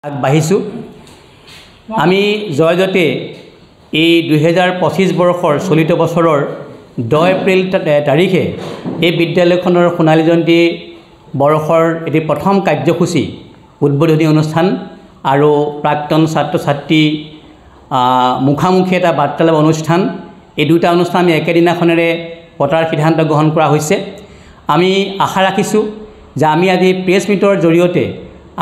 আগবাঢ়িছোঁ। আমি জয়জতে এই 2025 বৰ্ষৰ চলিত বছৰৰ 10 এপ্ৰিল তাৰিখে এই বিদ্যালয়খনৰ সোণালী জয়ন্তী বৰ্ষৰ এটি প্ৰথম কাৰ্যসূচী উদ্বোধনী অনুষ্ঠান আৰু প্ৰাক্তন ছাত্ৰ ছাত্ৰী মুখামুখি এটা বাৰ্তালাপ অনুষ্ঠান, এই দুটা অনুষ্ঠান আমি একেদিনাখনেৰে পতাৰ সিদ্ধান্ত গ্ৰহণ কৰা হৈছে। আমি আশা ৰাখিছোঁ যে আমি আজি প্ৰেছ মিটৰ জৰিয়তে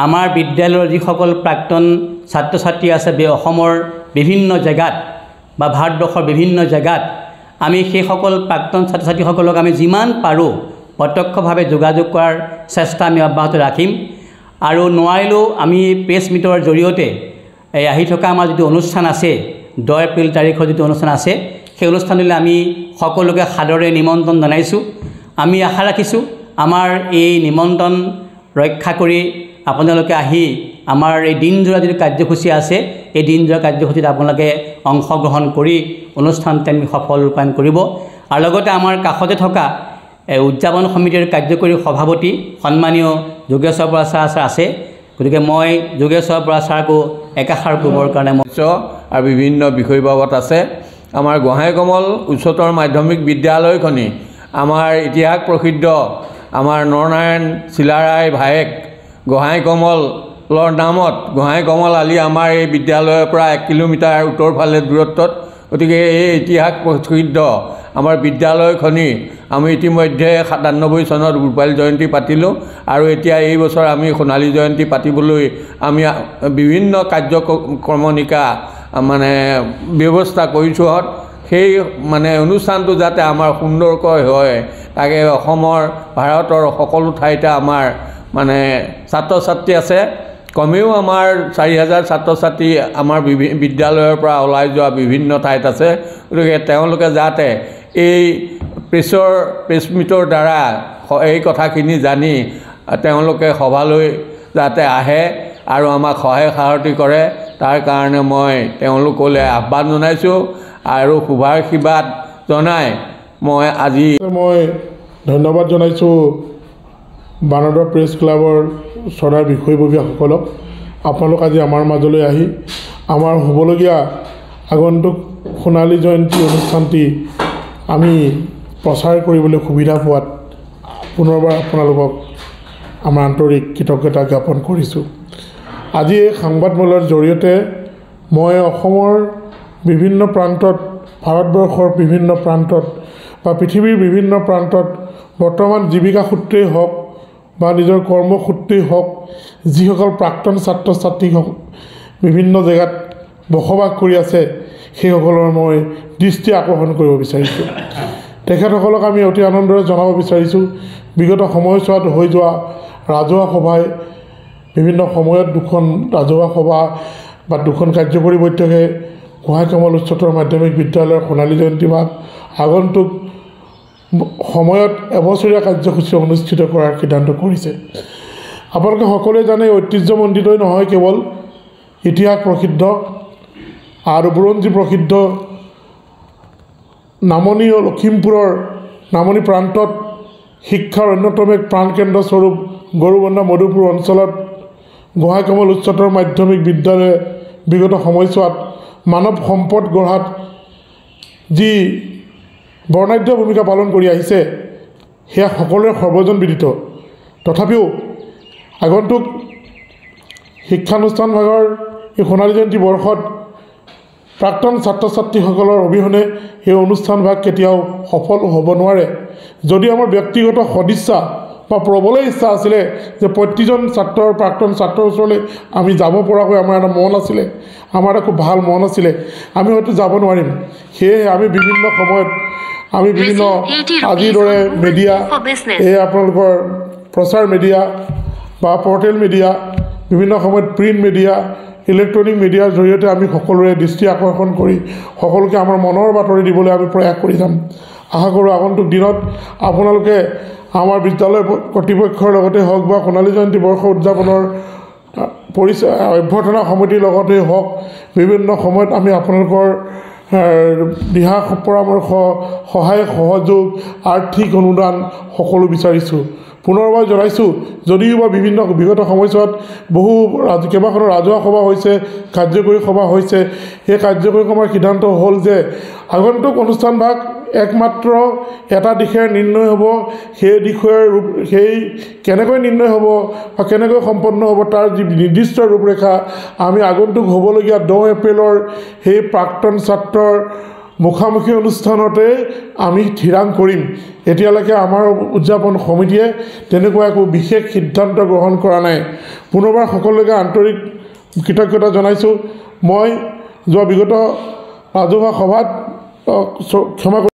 আমাৰ বিদ্যালয়ৰ যিসকল প্ৰাক্তন ছাত্ৰ ছাত্ৰী আছে অসমৰ বিভিন্ন জেগাত বা ভাৰতবৰ্ষৰ বিভিন্ন জেগাত আমি সেইসকল প্ৰাক্তন ছাত্ৰ ছাত্ৰীসকলক আমি যিমান পাৰোঁ প্ৰত্যক্ষভাৱে যোগাযোগ কৰাৰ চেষ্টা আমি অব্যাহত ৰাখিম। আৰু নোৱাৰিলেও আমি প্ৰেছ মিটৰ জৰিয়তে এই আহি থকা আমাৰ যিটো অনুষ্ঠান আছে 10 এপ্ৰিল তাৰিখৰ যিটো অনুষ্ঠান আছে সেই অনুষ্ঠানলৈ আমি সকলোকে সাদৰে নিমন্ত্ৰণ জনাইছোঁ। আমি আশা ৰাখিছোঁ আমাৰ এই নিমন্ত্ৰণ ৰক্ষা কৰি আপোনালোকে আহি আমাৰ এই দিনজোৰা যিটো কাৰ্যসূচী আছে এই দিনজোৰা কাৰ্যসূচীত আপোনালোকে অংশগ্ৰহণ কৰি অনুষ্ঠানটো আমি সফল ৰূপায়ণ কৰিব। আৰু লগতে আমাৰ কাষতে থকা উদযাপন সমিতিৰ কাৰ্যকৰী সভাপতি সন্মানীয় যোগেশ্বৰ বৰা ছাৰ আছে, গতিকে মই যোগেশ্বৰ বৰা ছাৰকো একাষাৰ ক'বৰ কাৰণে আৰু বিভিন্ন বিষয় বাবদ আছে। আমাৰ গোহাঁইকমল উচ্চতৰ মাধ্যমিক বিদ্যালয়খনি আমাৰ ইতিহাস প্ৰসিদ্ধ আমাৰ নৰনাৰায়ণ চিলাৰায় ভায়েক গোহাঁইকমলৰ নামত গোহাঁইকমল আলি আমাৰ এই বিদ্যালয়ৰ পৰা 1 কিলোমিটাৰ উত্তৰ ফালে দূৰত্বত। গতিকে এই ইতিহাস প্ৰসিদ্ধ আমাৰ বিদ্যালয়খনি আমি ইতিমধ্যে 97 চনত ৰূপালী জয়ন্তী পাতিলোঁ আৰু এতিয়া এই বছৰ আমি সোণালী জয়ন্তী পাতিবলৈ আমি বিভিন্ন কাৰ্যক্ৰমণিকা মানে ব্যৱস্থা কৰিছোঁ। সেই মানে অনুষ্ঠানটো যাতে আমাৰ সুন্দৰকৈ হয় তাকে অসমৰ ভাৰতৰ সকলো ঠাইতে আমাৰ মানে ছাত্ৰ ছাত্ৰী আছে। কমেও আমাৰ 4000 ছাত্ৰ ছাত্ৰী আমাৰ বিদ্যালয়ৰ পৰা ওলাই যোৱা বিভিন্ন ঠাইত আছে। গতিকে তেওঁলোকে যাতে এই প্ৰেছ মিটৰ দ্বাৰা এই কথাখিনি জানি তেওঁলোকে সভালৈ যাতে আহে আৰু আমাক সহায় সাৰথি কৰে তাৰ কাৰণে মই তেওঁলোকলৈ আহ্বান জনাইছোঁ আৰু শুভাশীৰ্বাদ জনাই মই আজি ধন্যবাদ জনাইছোঁ বানদৰ প্ৰেছ ক্লাবৰ চৰাৰ বিষয়ববীয়াসকলক। আপোনালোক আজি আমাৰ মাজলৈ আহি আমাৰ হ'বলগীয়া আগন্তুক সোণালী জয়ন্তী অনুষ্ঠানটি আমি প্ৰচাৰ কৰিবলৈ সুবিধা পোৱাত পুনৰবাৰ আপোনালোকক আমাৰ আন্তৰিক কৃতজ্ঞতা জ্ঞাপন কৰিছোঁ। আজি এই সংবাদমেলৰ জৰিয়তে মই অসমৰ বিভিন্ন প্ৰান্তত, ভাৰতবৰ্ষৰ বিভিন্ন প্ৰান্তত বা পৃথিৱীৰ বিভিন্ন প্ৰান্তত বৰ্তমান জীৱিকা সূত্ৰেই হওক বা নিজৰ কৰ্মসূত্ৰেই হওক যিসকল প্ৰাক্তন ছাত্ৰ ছাত্ৰী বিভিন্ন জেগাত বসবাস কৰি আছে সেইসকলৰ মই দৃষ্টি আকৰ্ষণ কৰিব বিচাৰিছোঁ। তেখেতসকলক আমি অতি আনন্দৰে জনাব বিচাৰিছোঁ বিগত সময়ছোৱাত হৈ যোৱা ৰাজহুৱা সভাই বিভিন্ন সময়ত 2খন ৰাজহুৱা সভা বা 2খন কাৰ্যকৰী বৈঠকে গোহাঁইকমল উচ্চতৰ মাধ্যমিক বিদ্যালয়ৰ সোণালী জয়ন্তী বা আগন্তুক সময়ত এবছৰীয়া কাৰ্যসূচী অনুষ্ঠিত কৰাৰ সিদ্ধান্ত কৰিছে। আপোনালোকে সকলোৱে জানে ঐতিহ্যমণ্ডিতই নহয়, কেৱল ইতিহাস প্ৰসিদ্ধ আৰু বুৰঞ্জী প্ৰসিদ্ধ নামনি ও লখিমপুৰৰ নামনি প্ৰান্তত শিক্ষাৰ অন্যতম এক প্ৰাণকেন্দ্ৰস্বৰূপ গৰুবন্ধা মধুপুৰ অঞ্চলত গোহাঁইকমল উচ্চতৰ মাধ্যমিক বিদ্যালয়ে বিগত সময়ছোৱাত মানৱ সম্পদ গঢ়াত যি বৰ্ণাঢ্য ভূমিকা পালন কৰি আহিছে সেয়া সকলোৰে সৰ্বজনবিদিত। তথাপিও আগন্তুক শিক্ষানুষ্ঠান ভাগৰ এই সোণালী জয়ন্তী বৰ্ষত প্ৰাক্তন ছাত্ৰ ছাত্ৰীসকলৰ অবিহনে এই অনুষ্ঠান ভাগ কেতিয়াও সফল হ'ব নোৱাৰে। যদি আমাৰ ব্যক্তিগত সদিচ্ছা বা প্ৰবল ইচ্ছা আছিলে যে প্ৰতিজন ছাত্ৰৰ প্ৰাক্তন ছাত্ৰৰ ওচৰলৈ আমি যাব পৰাকৈ আমাৰ এটা মন আছিলে, আমাৰ এটা খুব ভাল মন আছিলে, আমি হয়তো যাব নোৱাৰিম। সেয়েহে আমি বিভিন্ন সময়ত আমি বিভিন্ন আজিৰ দৰে মিডিয়া, এই আপোনালোকৰ প্ৰচাৰ মিডিয়া বা পৰ্টেল মিডিয়া, বিভিন্ন সময়ত প্ৰিণ্ট মিডিয়া, ইলেক্ট্ৰনিক মিডিয়াৰ জৰিয়তে আমি সকলোৰে দৃষ্টি আকৰ্ষণ কৰি সকলোকে আমাৰ মনৰ বাতৰি দিবলৈ আমি প্ৰয়াস কৰি যাম। আশা কৰোঁ আগন্তুক দিনত আপোনালোকে আমাৰ বিদ্যালয় কৰ্তৃপক্ষৰ লগতে হওক বা সোণালী জয়ন্তী বৰ্ষ উদযাপনৰ অভ্যৰ্থনা সমিতিৰ লগতেই হওক বিভিন্ন সময়ত আমি আপোনালোকৰ দিহা পৰামৰ্শ, সহায় সহযোগ, আৰ্থিক অনুদান সকলো বিচাৰিছোঁ। পুনৰবাৰ জনাইছোঁ যদিওবা বিভিন্ন বিগত সময়ছোৱাত বহু কেইবাখনো ৰাজহুৱা সভা হৈছে, কাৰ্যকৰী সভা হৈছে। সেই কাৰ্যকৰী সভাৰ সিদ্ধান্ত হ'ল যে আগন্তুক অনুষ্ঠানভাগ একমাত্ৰ এটা দিশেৰে নিৰ্ণয় হ'ব। সেই দিশৰ সেই কেনেকৈ নিৰ্ণয় হ'ব বা কেনেকৈ সম্পন্ন হ'ব তাৰ যি নিৰ্দিষ্ট ৰূপৰেখা আমি আগন্তুক হ'বলগীয়া 10 এপ্ৰিলৰ সেই প্ৰাক্তন ছাত্ৰৰ মুখামুখি অনুষ্ঠানতে আমি থিৰাং কৰিম। এতিয়ালৈকে আমাৰ উদযাপন সমিতিয়ে তেনেকুৱা একো বিশেষ সিদ্ধান্ত গ্ৰহণ কৰা নাই। পুনৰবাৰ সকলোকে আন্তৰিক কৃতজ্ঞতা জনাইছোঁ। মই যোৱা বিগত ৰাজহুৱা সভাত ক্ষমা